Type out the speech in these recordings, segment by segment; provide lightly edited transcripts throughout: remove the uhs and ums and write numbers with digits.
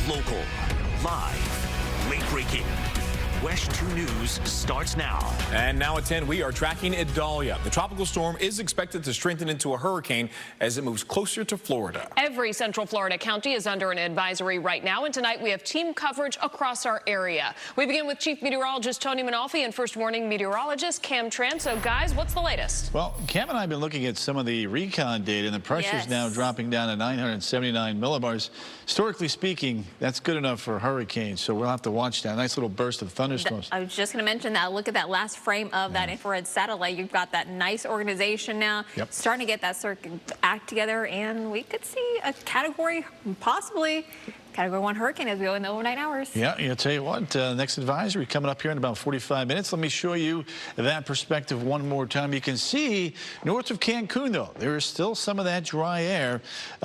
Local, live, late-breaking. WESH 2 News starts now. And now at 10, we are tracking Idalia. The tropical storm is expected to strengthen into a hurricane as it moves closer to Florida. Every Central Florida county is under an advisory right now, and tonight we have team coverage across our area. We begin with Chief Meteorologist Tony Manalfi and First Warning Meteorologist Cam Tran. So, guys, what's the latest? Well, Cam and I have been looking at some of the recon data, and the pressure's now dropping down to 979 millibars. Historically speaking, that's good enough for a hurricane, so we'll have to watch that. Nice little burst of thunderstorms. I was just going to mention that. Look at that last frame of that infrared satellite. You've got that nice organization now. Starting to get that circuit act together, and we could see a category, possibly Category 1 hurricane as we go in the overnight hours. Yeah, I'll tell you what, next advisory coming up here in about 45 minutes. Let me show you that perspective one more time. You can see north of Cancun, though, there is still some of that dry air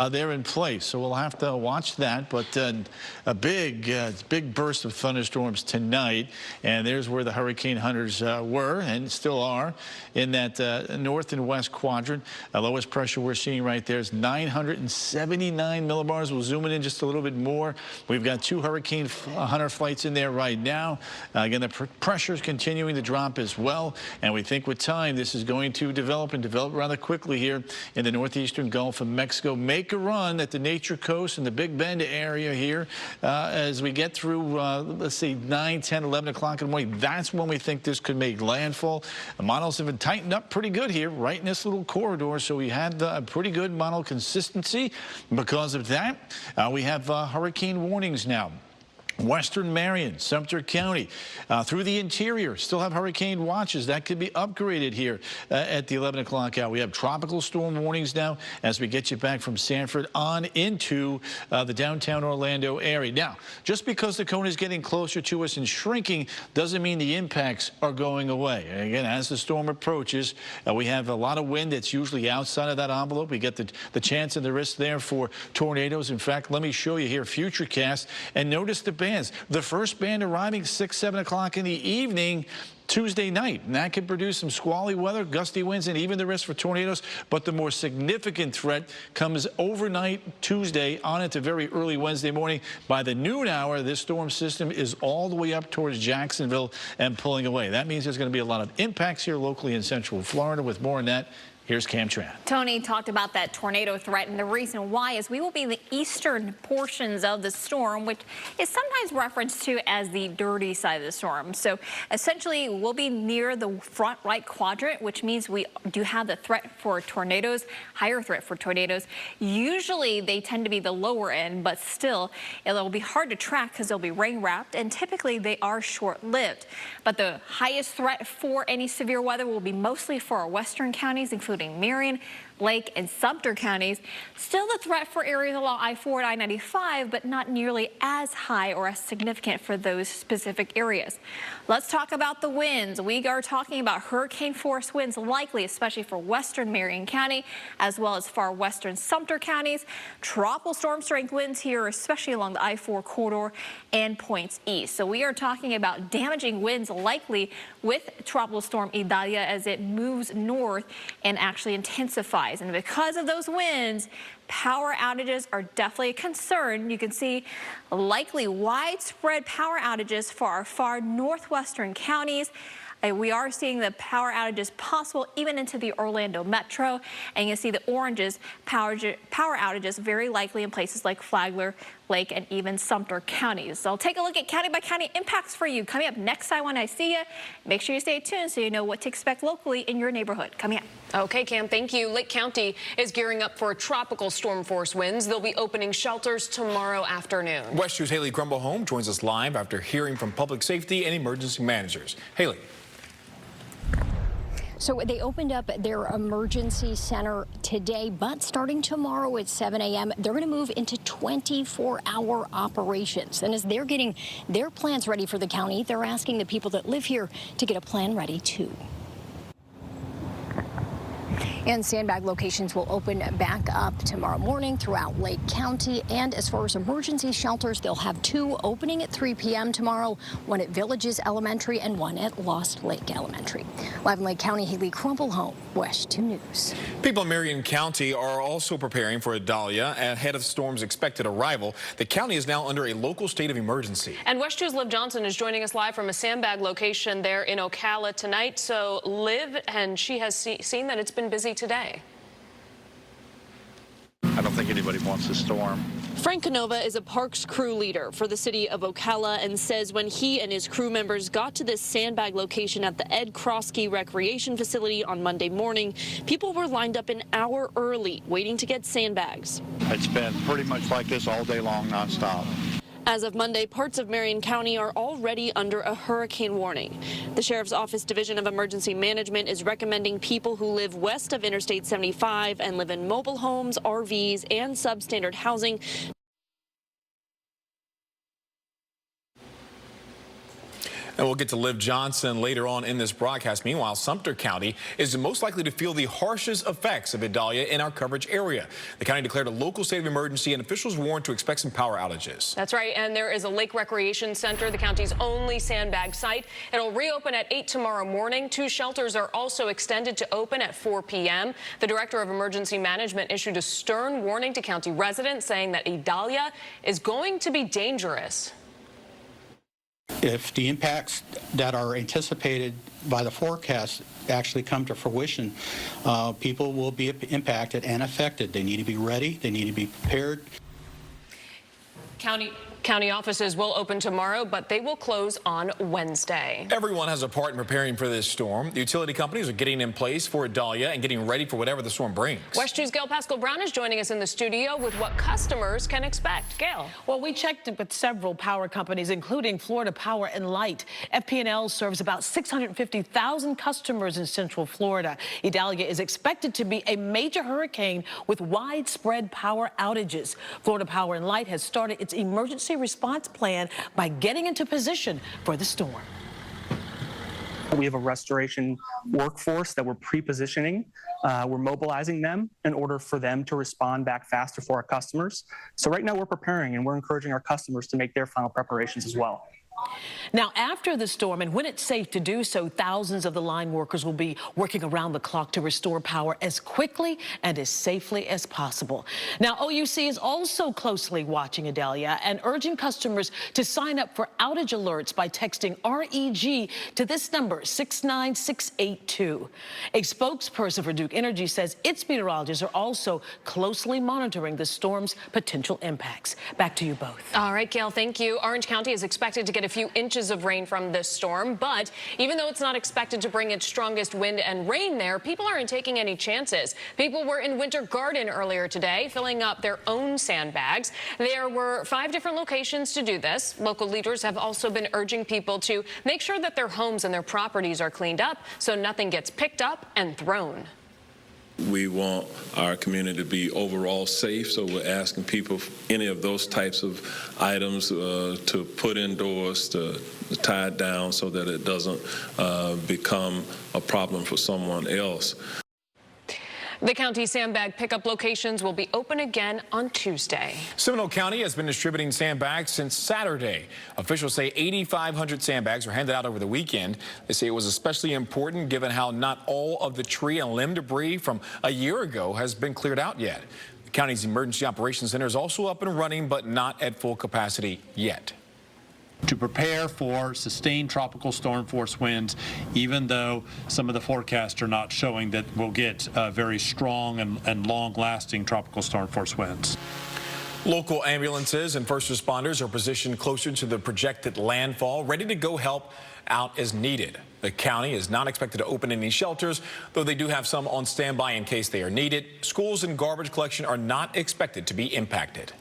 there in place. So we'll have to watch that. But a big burst of thunderstorms tonight. And there's where the hurricane hunters were and still are in that north and west quadrant. The lowest pressure we're seeing right there is 979 millibars. We'll zoom in just a little bit more. We've got 2 hurricane hunter flights in there right now. Again, the pressure is continuing to drop as well, and we think with time this is going to develop rather quickly here in the northeastern Gulf of Mexico. Make a run at the Nature Coast and the Big Bend area here as we get through, let's see, 9, 10, 11 o'clock in the morning. That's when we think this could make landfall. The models have been tightened up pretty good here, right in this little corridor, so we had a pretty good model consistency. Because of that, we have hurricane warnings now. Western Marion, Sumter County, through the interior, still have hurricane watches. That could be upgraded here at the 11 o'clock hour. We have tropical storm warnings now as we get you back from Sanford on into the downtown Orlando area. Now, just because the cone is getting closer to us and shrinking doesn't mean the impacts are going away. And again, as the storm approaches, we have a lot of wind that's usually outside of that envelope. We get the chance and the risk there for tornadoes. In fact, let me show you here Futurecast, and notice the bands. The first band arriving 6, 7 o'clock in the evening Tuesday night, and that could produce some squally weather, gusty winds, and even the risk for tornadoes. But the more significant threat comes overnight Tuesday on into very early Wednesday morning. By the noon hour, this storm system is all the way up towards Jacksonville and pulling away. That means there's going to be a lot of impacts here locally in central Florida. With more on that, here's Cam Tran. Tony talked about that tornado threat, and the reason why is we will be in the eastern portions of the storm, which is sometimes referenced to as the dirty side of the storm. So essentially, we'll be near the front right quadrant, which means we do have the threat for tornadoes, higher threat for tornadoes. Usually, they tend to be the lower end, but still, it'll be hard to track because they'll be rain-wrapped, and typically they are short-lived. But the highest threat for any severe weather will be mostly for our western counties, including Marion, Lake, and Sumter counties. Still the threat for areas along I-4 and I-95, but not nearly as high or as significant for those specific areas. Let's talk about the winds. We are talking about hurricane force winds likely, especially for western Marion County, as well as far western Sumter counties. Tropical storm strength winds here, especially along the I-4 corridor and points east. So we are talking about damaging winds likely with tropical storm Idalia as it moves north and actually intensifies. And because of those winds, power outages are definitely a concern. You can see likely widespread power outages for our far northwestern counties. We are seeing the power outages possible even into the Orlando metro. And you can see the oranges, power outages very likely in places like Flagler, Lake, and even Sumter counties. So I'll take a look at county by county impacts for you coming up next time when I see you. Make sure you stay tuned so you know what to expect locally in your neighborhood. Coming up. Okay, Cam, thank you. Lake County is gearing up for tropical storm force winds. They'll be opening shelters tomorrow afternoon. WESH 2's Haley Grumble-Home joins us live after hearing from public safety and emergency managers. Haley. So they opened up their emergency center today, but starting tomorrow at 7 a.m., they're going to move into 24-hour operations. And as they're getting their plans ready for the county, they're asking the people that live here to get a plan ready too. And sandbag locations will open back up tomorrow morning throughout Lake County. And as far as emergency shelters, they'll have 2 opening at 3 p.m. tomorrow, one at Villages Elementary and one at Lost Lake Elementary. Live in Lake County, Haley Crumpelhome, WESH 2 News. People in Marion County are also preparing for Idalia ahead of the storm's expected arrival. The county is now under a local state of emergency. And WESH 2's Liv Johnson is joining us live from a sandbag location there in Ocala tonight. So Liv, and she has seen that it's been busy today. I don't think anybody wants a storm. Frank Canova is a parks crew leader for the city of Ocala and says when he and his crew members got to this sandbag location at the Ed Kroski Recreation Facility on Monday morning, people were lined up an hour early waiting to get sandbags. It's been pretty much like this all day long, nonstop. As of Monday, parts of Marion County are already under a hurricane warning. The Sheriff's Office Division of Emergency Management is recommending people who live west of Interstate 75 and live in mobile homes, RVs, and substandard housing. And we'll get to Liv Johnson later on in this broadcast. Meanwhile, Sumter County is most likely to feel the harshest effects of Idalia in our coverage area. The county declared a local state of emergency, and officials warned to expect some power outages. That's right, and there is a lake recreation center, the county's only sandbag site. It'll reopen at 8 tomorrow morning. 2 shelters are also extended to open at 4 p.m. The director of emergency management issued a stern warning to county residents, saying that Idalia is going to be dangerous. If the impacts that are anticipated by the forecast actually come to fruition, people will be impacted and affected. They need to be ready. They need to be prepared. County offices will open tomorrow, but they will close on Wednesday. Everyone has a part in preparing for this storm. The utility companies are getting in place for Idalia and getting ready for whatever the storm brings. WESH 2's Gail Pascal-Brown is joining us in the studio with what customers can expect. Gail. Well, we checked with several power companies, including Florida Power and Light. FP&L serves about 650,000 customers in Central Florida. Idalia is expected to be a major hurricane with widespread power outages. Florida Power and Light has started its emergency response plan by getting into position for the storm. We have a restoration workforce that we're pre-positioning. We're mobilizing them in order for them to respond back faster for our customers. So right now we're preparing and we're encouraging our customers to make their final preparations as well. Now, after the storm, and when it's safe to do so, thousands of the line workers will be working around the clock to restore power as quickly and as safely as possible. Now, OUC is also closely watching Idalia and urging customers to sign up for outage alerts by texting REG to this number, 69682. A spokesperson for Duke Energy says its meteorologists are also closely monitoring the storm's potential impacts. Back to you both. All right, Gail, thank you. Orange County is expected to get a few inches of rain from this storm, but even though it's not expected to bring its strongest wind and rain there, people aren't taking any chances. People were in Winter Garden earlier today, filling up their own sandbags. There were 5 different locations to do this. Local leaders have also been urging people to make sure that their homes and their properties are cleaned up so nothing gets picked up and thrown. We want our community to be overall safe, so we're asking people any of those types of items to put indoors, to tie it down so that it doesn't become a problem for someone else. The county sandbag pickup locations will be open again on Tuesday. Seminole County has been distributing sandbags since Saturday. Officials say 8,500 sandbags were handed out over the weekend. They say it was especially important given how not all of the tree and limb debris from a year ago has been cleared out yet. The county's Emergency Operations Center is also up and running, but not at full capacity yet. To prepare for sustained tropical storm force winds, even though some of the forecasts are not showing that we'll get very strong and long-lasting tropical storm force winds. Local ambulances and first responders are positioned closer to the projected landfall, ready to go help out as needed. The county is not expected to open any shelters, though they do have some on standby in case they are needed. Schools and garbage collection are not expected to be impacted.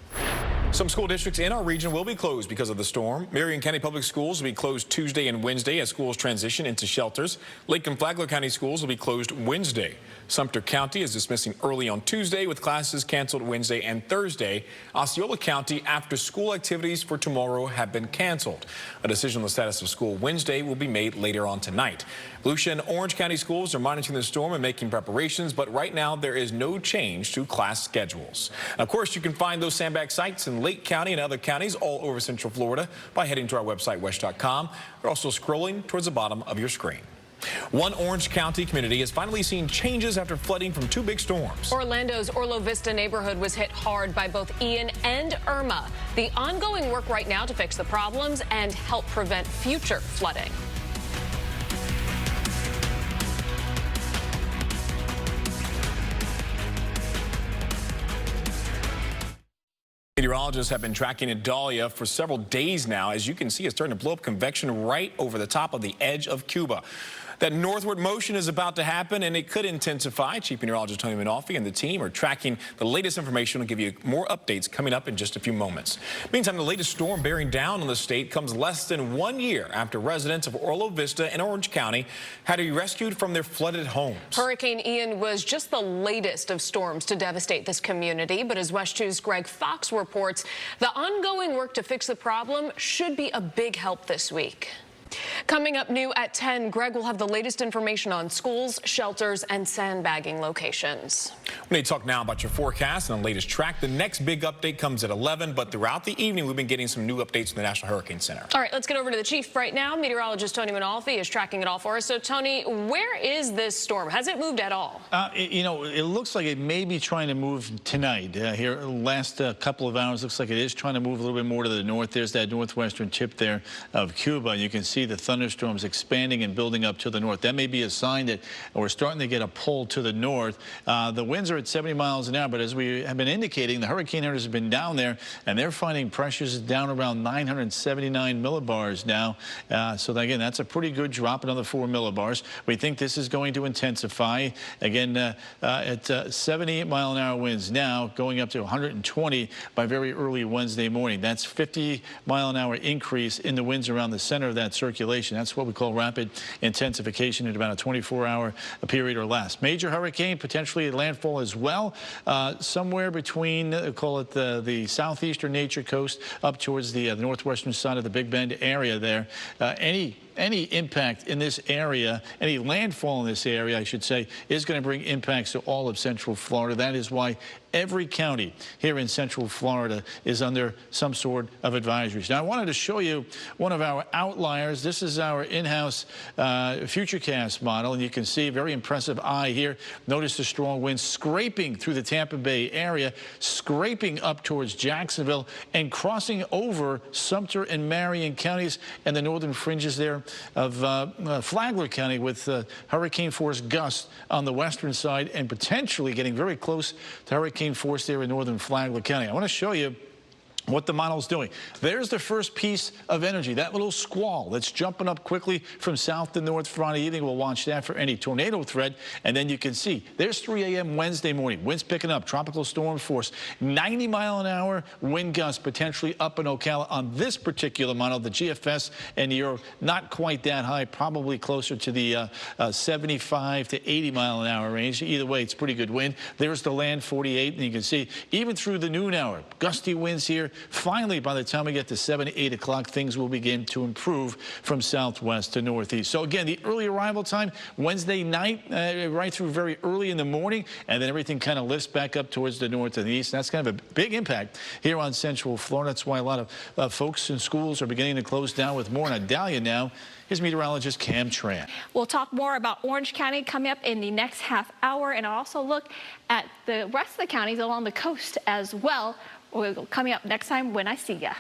Some school districts in our region will be closed because of the storm. Marion County Public Schools will be closed Tuesday and Wednesday as schools transition into shelters. Lake and Flagler County Schools will be closed Wednesday. Sumter County is dismissing early on Tuesday with classes canceled Wednesday and Thursday. Osceola County after-school activities for tomorrow have been canceled. A decision on the status of school Wednesday will be made later on tonight. Volusia and Orange County schools are monitoring the storm and making preparations, but right now there is no change to class schedules. And of course, you can find those sandbag sites in Lake County and other counties all over Central Florida by heading to our website, WESH.com. You're also scrolling towards the bottom of your screen. One Orange County community has finally seen changes after flooding from two big storms. Orlando's Orlo Vista neighborhood was hit hard by both Ian and Irma. The ongoing work right now to fix the problems and help prevent future flooding. Meteorologists have been tracking Idalia for several days now. As you can see, it's starting to blow up convection right over the top of the edge of Cuba. That northward motion is about to happen, and it could intensify. Chief Meteorologist Tony Manolfi and the team are tracking the latest information. We'll give you more updates coming up in just a few moments. Meantime, the latest storm bearing down on the state comes less than 1 year after residents of Orlo Vista and Orange County had to be rescued from their flooded homes. Hurricane Ian was just the latest of storms to devastate this community, but as WESH 2's Greg Fox reports, the ongoing work to fix the problem should be a big help this week. Coming up new at 10, Greg will have the latest information on schools, shelters, and sandbagging locations. We need to talk now about your forecast and the latest track. The next big update comes at 11, but throughout the evening, we've been getting some new updates from the National Hurricane Center. All right, let's get over to the chief right now. Meteorologist Tony Manolfi is tracking it all for us. So, Tony, where is this storm? Has it moved at all? You know, it looks like it may be trying to move tonight. Here, last couple of hours, looks like it is trying to move a little bit more to the north. There's that northwestern tip there of Cuba. You can see the thunderstorms expanding and building up to the north. That may be a sign that we're starting to get a pull to the north. The winds are at 70 miles an hour, but as we have been indicating, the hurricane hunters have been down there, and they're finding pressures down around 979 millibars now. So again, that's a pretty good drop, another 4 millibars. We think this is going to intensify. Again, at 78 mile an hour winds now, going up to 120 by very early Wednesday morning. That's 50 mile an hour increase in the winds around the center of that circulation. That's what we call rapid intensification in about a 24-hour period or less. Major hurricane potentially at landfall as well, somewhere between, call it the southeastern nature coast up towards the northwestern side of the Big Bend area there. Any impact in this area, any landfall in this area, I should say, is going to bring impacts to all of Central Florida. That is why every county here in Central Florida is under some sort of advisories. Now, I wanted to show you one of our outliers. This is our in-house Futurecast model, and you can see a very impressive eye here. Notice the strong winds scraping through the Tampa Bay area, scraping up towards Jacksonville, and crossing over Sumter and Marion counties and the northern fringes there of Flagler County with hurricane force gusts on the western side and potentially getting very close to hurricane force there in northern Flagler County. I want to show you what the model's doing. There's the first piece of energy, that little squall that's jumping up quickly from south to north Friday evening. We'll watch that for any tornado threat. And then you can see there's 3 a.m. Wednesday morning. Winds picking up, tropical storm force, 90 mile an hour wind gusts potentially up in Ocala on this particular model. The GFS and you're not quite that high, probably closer to the 75 to 80 mile an hour range. Either way, it's pretty good wind. There's the land 48, and you can see even through the noon hour, gusty winds here. Finally, by the time we get to 7, 8 o'clock, things will begin to improve from southwest to northeast. So again, the early arrival time, Wednesday night, right through very early in the morning, and then everything kind of lifts back up towards the north and the east. And that's kind of a big impact here on Central Florida. That's why a lot of folks in schools are beginning to close down with more on Idalia now. Here's meteorologist Cam Tran. We'll talk more about Orange County coming up in the next half hour, and I'll also look at the rest of the counties along the coast as well. Coming up next time when I see ya.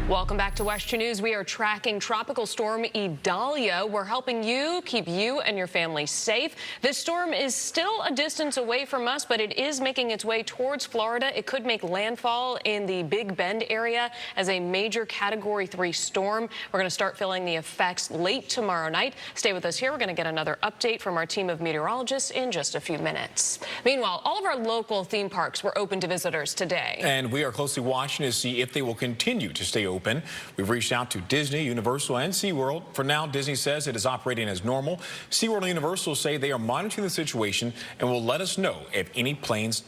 Welcome back to WESH 2 News. We are tracking Tropical Storm Idalia. We're helping you keep you and your family safe. This storm is still a distance away from us, but it is making its way towards Florida. It could make landfall in the Big Bend area as a major Category 3 storm. We're going to start feeling the effects late tomorrow night. Stay with us here. We're going to get another update from our team of meteorologists in just a few minutes. Meanwhile, all of our local theme parks were open to visitors today. And we are closely watching to see if they will continue to stay open. We've reached out to Disney, Universal, and SeaWorld. For now, Disney says it is operating as normal. SeaWorld and Universal say they are monitoring the situation and will let us know if any plans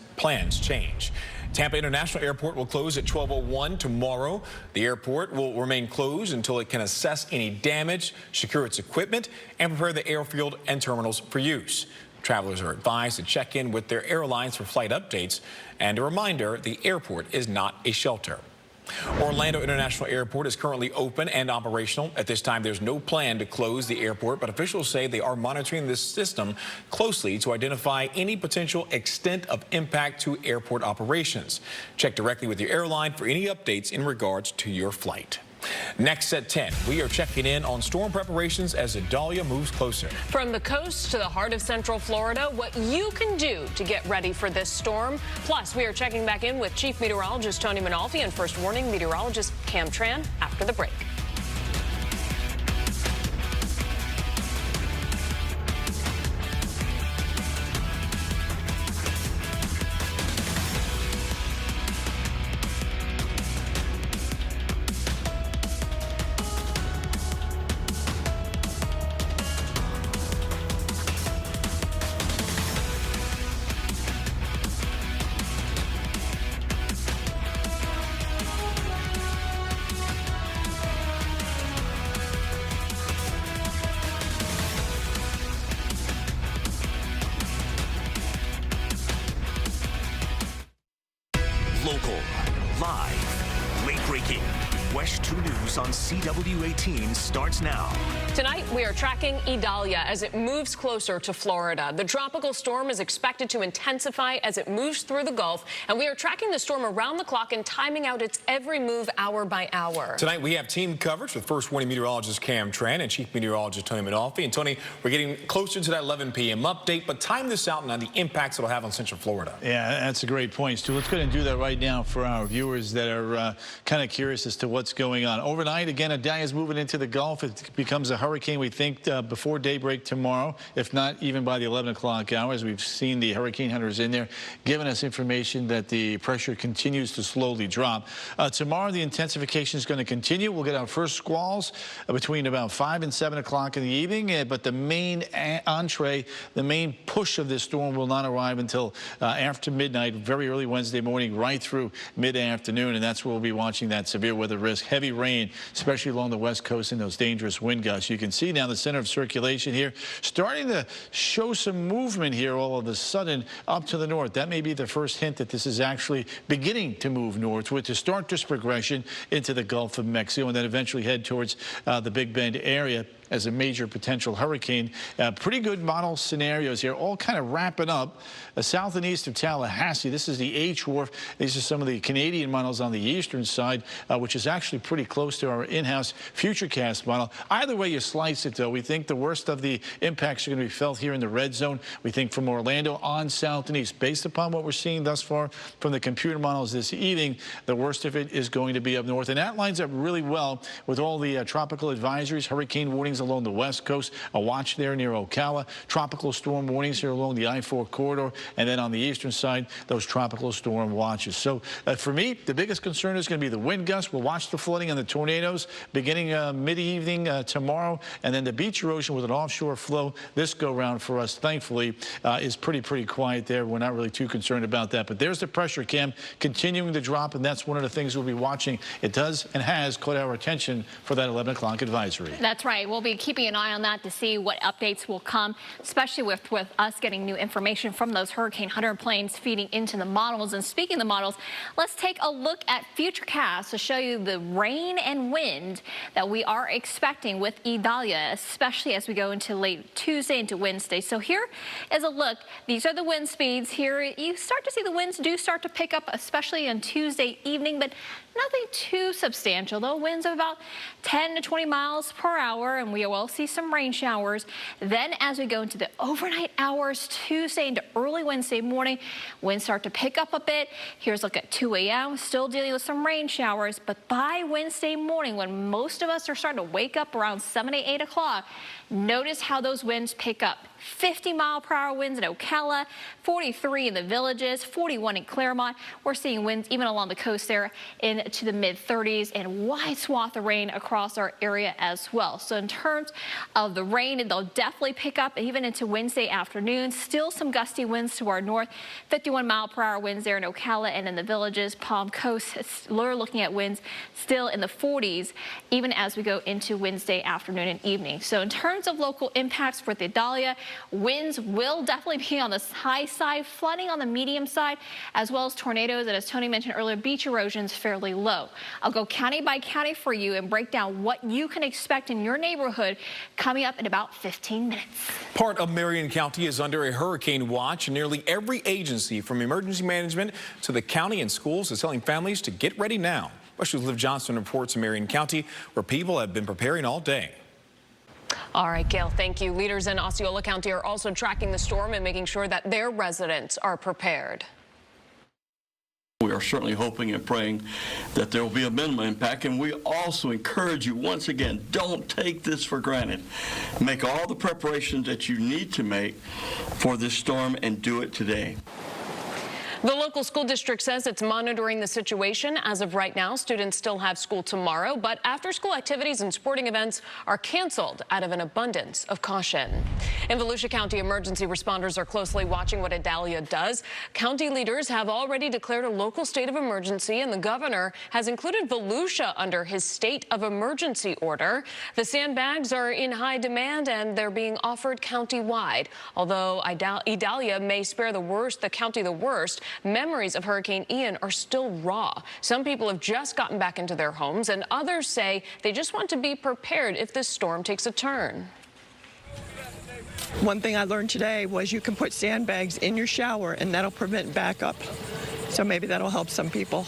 change. Tampa International Airport will close at 12:01 tomorrow. The airport will remain closed until it can assess any damage, secure its equipment, and prepare the airfield and terminals for use. Travelers are advised to check in with their airlines for flight updates. And a reminder, the airport is not a shelter. Orlando International Airport is currently open and operational. At this time, there's no plan to close the airport, but officials say they are monitoring this system closely to identify any potential extent of impact to airport operations. Check directly with your airline for any updates in regards to your flight. Next at 10, we are checking in on storm preparations as Idalia moves closer. From the coast to the heart of Central Florida, what you can do to get ready for this storm. Plus, we are checking back in with Chief Meteorologist Tony Manalfi and First Warning Meteorologist Cam Tran after the break. Local, live, late-breaking. WESH 2 News on CW18 starts now. Tonight, we are tracking Idalia as it moves closer to Florida. The tropical storm is expected to intensify as it moves through the Gulf, and we are tracking the storm around the clock and timing out its every move hour by hour. Tonight, we have team coverage with First Warning Meteorologist Cam Tran and Chief Meteorologist Tony Manalfi. And Tony, we're getting closer to that 11 p.m. update, but time this out and on the impacts it'll have on Central Florida. Yeah, that's a great point, Stu. Let's go ahead and do that right now for our viewers that are kind of curious as to what's going on. Overnight, again, Idalia is moving into the Gulf. It becomes a hurricane, we think, before daybreak tomorrow, if not even by the 11 o'clock hours. We've seen the hurricane hunters in there giving us information that the pressure continues to slowly drop. Tomorrow, the intensification is going to continue. We'll get our first squalls between about 5 and 7 o'clock in the evening, but the main entree, the main push of this storm will not arrive until after midnight, very early Wednesday morning, right through mid-afternoon, and that's where we'll be watching that severe weather risk. Heavy rain, especially along the west coast and those dangerous wind gusts. You can see now the center of circulation here starting to show some movement here all of a sudden up to the north. That may be the first hint that this is actually beginning to move northward to start this progression into the Gulf of Mexico and then eventually head towards the Big Bend area as a major potential hurricane. Pretty good model scenarios here, all kind of wrapping up south and east of Tallahassee. This is the H-Wharf. These are some of the Canadian models on the eastern side, which is actually pretty close to our in-house Futurecast model. Either way you slice it, though, we think the worst of the impacts are going to be felt here in the red zone. We think from Orlando on south and east. Based upon what we're seeing thus far from the computer models this evening, the worst of it is going to be up north. And that lines up really well with all the tropical advisories, hurricane warnings along the west coast, a watch there near Ocala, tropical storm warnings here along the I-4 corridor, and then on the eastern side, those tropical storm watches. So for me, the biggest concern is going to be the wind gusts. We'll watch the flooding and the tornadoes beginning mid-evening tomorrow, and then the beach erosion with an offshore flow this go-round for us, thankfully, is pretty quiet there. We're not really too concerned about that. But there's the pressure cam continuing to drop, and that's one of the things we'll be watching. It does and has caught our attention for that 11 o'clock advisory. That's right. We'll be be keeping an eye on that to see what updates will come, especially with us getting new information from those Hurricane Hunter planes feeding into the models. And speaking of the models, let's take a look at Futurecast to show you the rain and wind that we are expecting with Idalia, especially as we go into late Tuesday into Wednesday. So here is a look. These are the wind speeds. Here you start to see the winds do start to pick up, especially on Tuesday evening, but nothing too substantial, though. Winds of about 10 to 20 miles per hour, and we will see some rain showers. Then as we go into the overnight hours, Tuesday into early Wednesday morning, winds start to pick up a bit. Here's a look at 2 a.m., still dealing with some rain showers, but by Wednesday morning, when most of us are starting to wake up around 7 to 8 o'clock, notice how those winds pick up. 50-mile-per-hour winds in Ocala, 43 in the Villages, 41 in Claremont. We're seeing winds even along the coast there into the mid-30s, and wide swath of rain across our area as well. So in terms of the rain, they'll definitely pick up even into Wednesday afternoon. Still some gusty winds to our north, 51-mile-per-hour winds there in Ocala and in the Villages. Palm Coast, we're looking at winds still in the 40s, even as we go into Wednesday afternoon and evening. So in terms of local impacts for the Idalia, winds will definitely be on the high side, flooding on the medium side, as well as tornadoes, and as Tony mentioned earlier, beach erosion's fairly low. I'll go county by county for you and break down what you can expect in your neighborhood coming up in about 15 minutes. Part of Marion County is under a hurricane watch, and nearly every agency from emergency management to the county and schools is telling families to get ready now. WESH's Liv Johnson reports in Marion County, where people have been preparing all day. All right, Gail, thank you. Leaders in Osceola County are also tracking the storm and making sure that their residents are prepared. We are certainly hoping and praying that there will be a minimal impact, and we also encourage you once again, don't take this for granted. Make all the preparations that you need to make for this storm and do it today. The local school district says it's monitoring the situation. As of right now, students still have school tomorrow, but after-school activities and sporting events are canceled out of an abundance of caution. In Volusia County, emergency responders are closely watching what Idalia does. County leaders have already declared a local state of emergency, and the governor has included Volusia under his state of emergency order. The sandbags are in high demand, and they're being offered countywide. Although Idalia may spare the county the worst, memories of Hurricane Ian are still raw. Some people have just gotten back into their homes, and others say they just want to be prepared if this storm takes a turn. One thing I learned today was you can put sandbags in your shower, and that'll prevent backup. So maybe that'll help some people.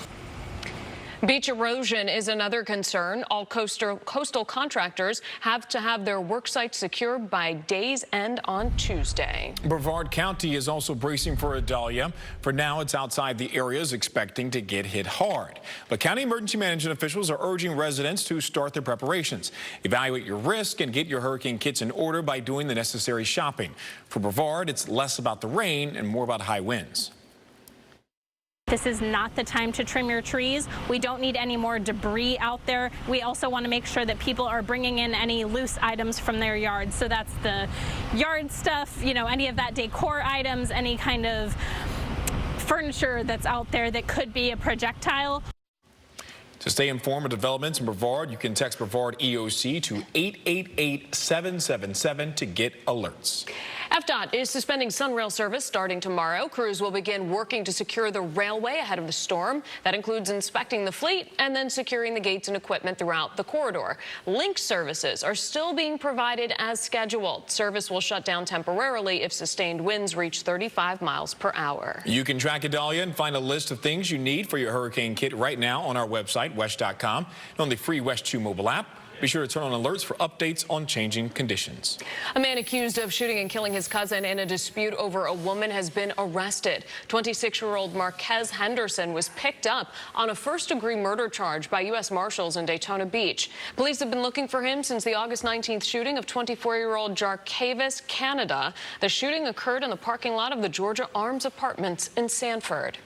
Beach erosion is another concern. All coastal contractors have to have their work sites secure by day's end on Tuesday. Brevard County is also bracing for Idalia. For now, it's outside the areas expecting to get hit hard. But county emergency management officials are urging residents to start their preparations. Evaluate your risk and get your hurricane kits in order by doing the necessary shopping. For Brevard, it's less about the rain and more about high winds. This is not the time to trim your trees. We don't need any more debris out there. We also want to make sure that people are bringing in any loose items from their yards. So that's the yard stuff, you know, any of that decor items, any kind of furniture that's out there that could be a projectile. To stay informed of developments in Brevard, you can text Brevard EOC to 888-777 to get alerts. FDOT is suspending Sunrail service starting tomorrow. Crews will begin working to secure the railway ahead of the storm. That includes inspecting the fleet and then securing the gates and equipment throughout the corridor. Link services are still being provided as scheduled. Service will shut down temporarily if sustained winds reach 35 miles per hour. You can track Idalia and find a list of things you need for your hurricane kit right now on our website, WESH.com, and on the free WESH 2 mobile app. Be sure to turn on alerts for updates on changing conditions. A man accused of shooting and killing his cousin in a dispute over a woman has been arrested. 26-year-old Marquez Henderson was picked up on a first-degree murder charge by U.S. Marshals in Daytona Beach. Police have been looking for him since the August 19th shooting of 24-year-old Jarcavis Canada. The shooting occurred in the parking lot of the Georgia Arms Apartments in Sanford.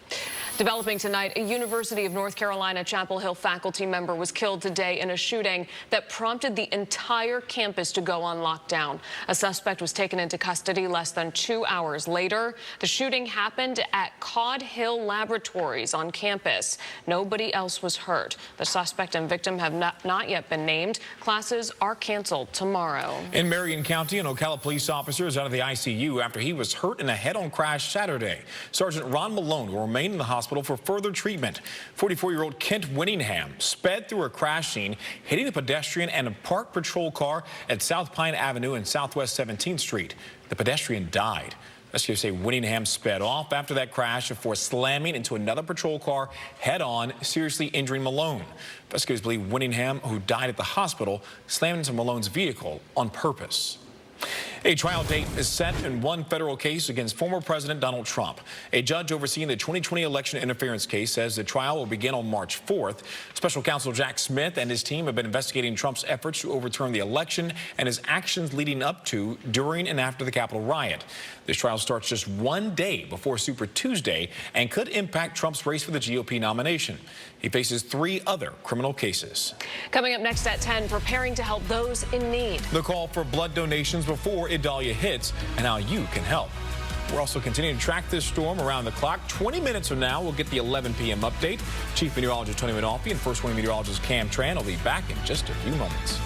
Developing tonight, a University of North Carolina Chapel Hill faculty member was killed today in a shooting that prompted the entire campus to go on lockdown. A suspect was taken into custody less than 2 hours later. The shooting happened at Cod Hill Laboratories on campus. Nobody else was hurt. The suspect and victim have not yet been named. Classes are canceled tomorrow. In Marion County, an Ocala police officer is out of the ICU after he was hurt in a head-on crash Saturday. Sergeant Ron Malone will remain in the hospital for further treatment. 44-year-old Kent Winningham sped through a crash scene, hitting a pedestrian and a parked patrol car at South Pine Avenue and Southwest 17th Street. The pedestrian died. Rescuers say Winningham sped off after that crash before slamming into another patrol car head-on, seriously injuring Malone. Rescuers believe Winningham, who died at the hospital, slammed into Malone's vehicle on purpose. A trial date is set in one federal case against former President Donald Trump. A judge overseeing the 2020 election interference case says the trial will begin on March 4th. Special counsel Jack Smith and his team have been investigating Trump's efforts to overturn the election and his actions leading up to, during, and after the Capitol riot. This trial starts just one day before Super Tuesday and could impact Trump's race for the GOP nomination. He faces 3 other criminal cases. Coming up next at 10, preparing to help those in need. The call for blood donations before Idalia hits and how you can help. We're also continuing to track this storm around the clock. 20 minutes from now, we'll get the 11 p.m. update. Chief Meteorologist Tony Manalfi and First Warning Meteorologist Cam Tran will be back in just a few moments.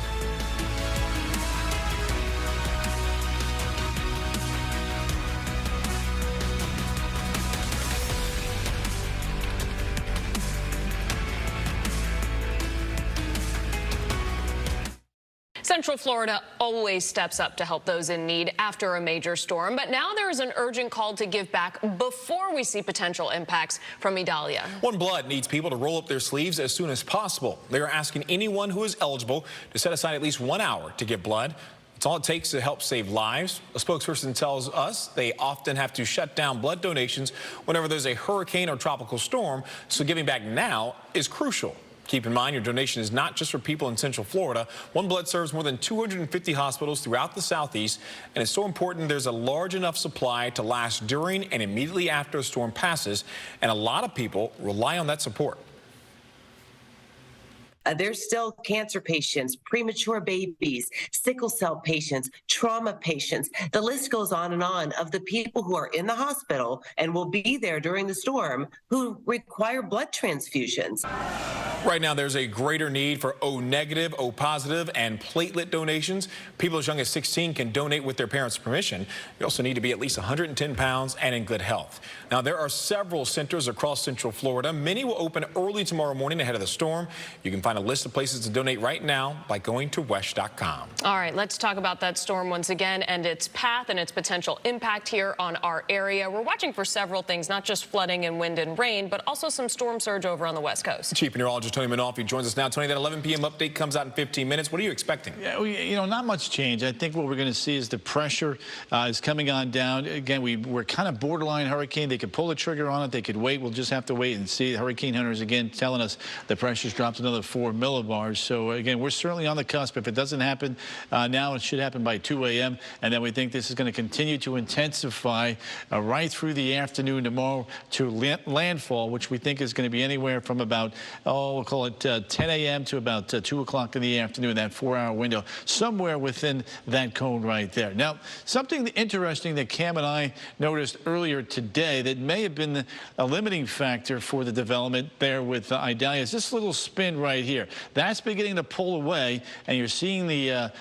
Central Florida always steps up to help those in need after a major storm, but now there is an urgent call to give back before we see potential impacts from Idalia. One Blood needs people to roll up their sleeves as soon as possible. They are asking anyone who is eligible to set aside at least 1 hour to give blood. It's all it takes to help save lives. A spokesperson tells us they often have to shut down blood donations whenever there's a hurricane or tropical storm, so giving back now is crucial. Keep in mind, your donation is not just for people in Central Florida. One Blood serves more than 250 hospitals throughout the Southeast, and it's so important there's a large enough supply to last during and immediately after a storm passes, and a lot of people rely on that support. There's still cancer patients, premature babies, sickle cell patients, trauma patients. The list goes on of the people who are in the hospital and will be there during the storm who require blood transfusions. Right now, there's a greater need for O negative, O positive, and platelet donations. People as young as 16 can donate with their parents' permission. You also need to be at least 110 pounds and in good health. Now, there are several centers across Central Florida. Many will open early tomorrow morning ahead of the storm. You can find a list of places to donate right now by going to WESH.com. All right, let's talk about that storm once again and its path and its potential impact here on our area. We're watching for several things, not just flooding and wind and rain, but also some storm surge over on the West Coast. Chief Meteorologist Tony Manalfi joins us now. Tony, that 11 p.m. update comes out in 15 minutes. What are you expecting? Yeah, you know, not much change. I think what we're going to see is the pressure is coming on down. Again, we're kind of borderline hurricane. They could pull the trigger on it. They could wait. We'll just have to wait and see. Hurricane hunters again telling us the pressure's dropped another 4 millibars. So again, we're certainly on the cusp. If it doesn't happen now, it should happen by 2 a.m. And then we think this is going to continue to intensify right through the afternoon tomorrow to landfall, which we think is going to be anywhere from about, we'll call it 10 a.m. to about 2 o'clock in the afternoon, that 4-hour window, somewhere within that cone right there. Now, something interesting that Cam and I noticed earlier today that may have been a limiting factor for the development there with Idalia is this little spin right here. That's beginning to pull away, and you're seeing the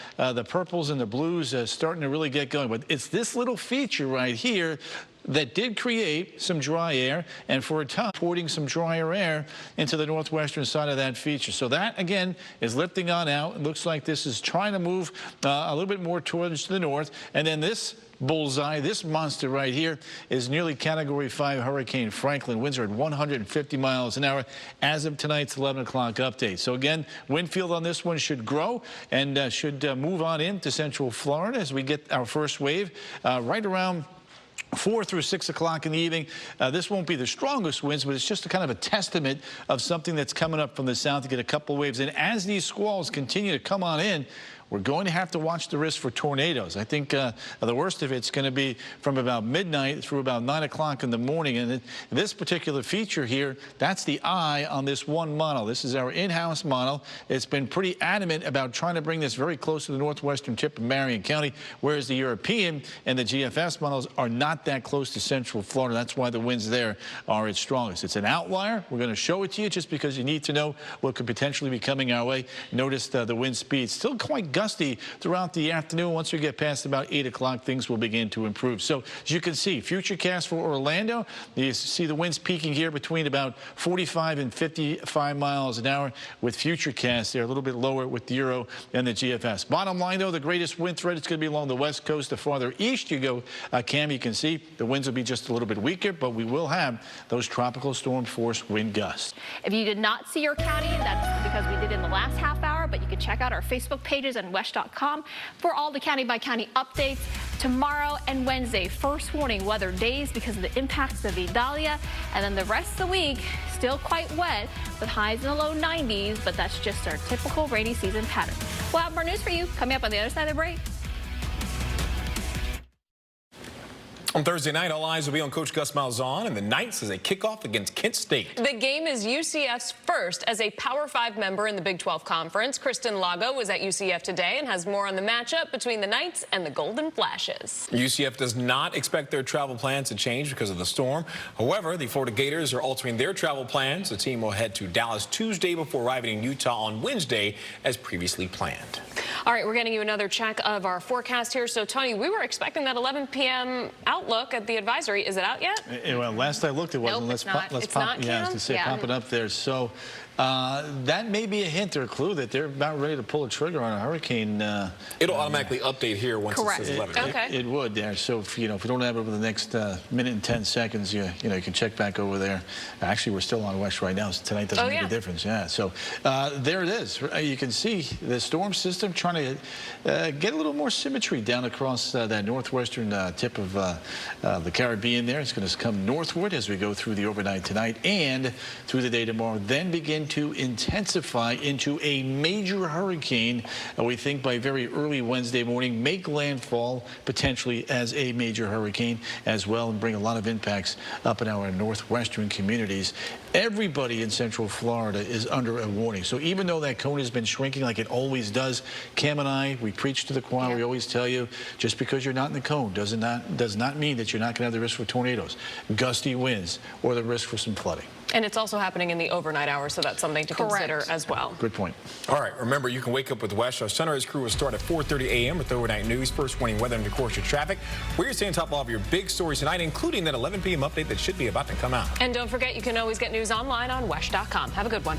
purples and the blues starting to really get going. But it's this little feature right here that did create some dry air, and for a time, porting some drier air into the northwestern side of that feature. So that, again, is lifting on out. It looks like this is trying to move a little bit more towards the north. And then this bullseye, this monster right here, is nearly Category 5 Hurricane Franklin. Winds are at 150 miles an hour as of tonight's 11 o'clock update. So again, wind field on this one should grow and should move on into Central Florida as we get our first wave right around 4 through 6 o'clock in the evening. This won't be the strongest winds, but it's just a kind of a testament of something that's coming up from the south to get a couple waves. And as these squalls continue to come on in, we're going to have to watch the risk for tornadoes. I think the worst of it's going to be from about midnight through about 9 o'clock in the morning. And this particular feature here, that's the eye on this one model. This is our in-house model. It's been pretty adamant about trying to bring this very close to the northwestern tip of Marion County, whereas the European and the GFS models are not that close to Central Florida. That's why the winds there are its strongest. It's an outlier. We're going to show it to you just because you need to know what could potentially be coming our way. Notice the wind speed still quite gusty throughout the afternoon. Once we get past about 8 o'clock, things will begin to improve. So as you can see, futurecast for Orlando, you see the winds peaking here between about 45 and 55 miles an hour with futurecast. They're a little bit lower with the Euro and the GFS. Bottom line, though, the greatest wind threat is going to be along the west coast. The farther east you go, Cam, you can see the winds will be just a little bit weaker, but we will have those tropical storm force wind gusts. If you did not see your county, that's because we did in the last half hour, but you can check out our Facebook pages and WESH.com for all the county-by-county updates. Tomorrow and Wednesday, first warning weather days because of the impacts of Idalia, and then the rest of the week still quite wet with highs in the low 90s, but that's just our typical rainy season pattern. We'll have more news for you coming up on the other side of the break. On Thursday night, all eyes will be on Coach Gus Malzahn and the Knights as they kick off against Kent State. The game is UCF's first as a Power 5 member in the Big 12 Conference. Kristen Lago was at UCF today and has more on the matchup between the Knights and the Golden Flashes. UCF does not expect their travel plans to change because of the storm. However, the Florida Gators are altering their travel plans. The team will head to Dallas Tuesday before arriving in Utah on Wednesday as previously planned. All right, we're getting you another check of our forecast here. So, Tony, we were expecting that 11 p.m. outlook at the advisory. Is it out yet? Well, last I looked, it wasn't. Nope, let's it's not, yeah, I was to say, pop it up there. So that may be a hint or a clue that they're about ready to pull a trigger on a hurricane. It'll automatically update here once it says 11. Okay. It would there. So if you don't have it over the next minute and 10 seconds, you can check back over there. Actually, we're still on WESH right now, so tonight doesn't make a difference. Yeah. So there it is. You can see the storm system trying to get a little more symmetry down across that northwestern tip of the Caribbean there. It's going to come northward as we go through the overnight tonight and through the day tomorrow, then begin to intensify into a major hurricane, we think by very early Wednesday morning, make landfall potentially as a major hurricane as well and bring a lot of impacts up in our northwestern communities. Everybody in Central Florida is under a warning. So even though that cone has been shrinking like it always does, Cam and I, we preach to the choir. We always tell you, just because you're not in the cone does not mean that you're not going to have the risk for tornadoes, gusty winds, or the risk for some flooding. And it's also happening in the overnight hours, so that's something to consider as well. Good point. All right, remember, you can wake up with WESH. Our Sunrise crew will start at 4:30 a.m. with overnight news, first warning weather, and of course your traffic. We're staying on top of all of your big stories tonight, including that 11 p.m. update that should be about to come out. And don't forget, you can always get news online on WESH.com. Have a good one.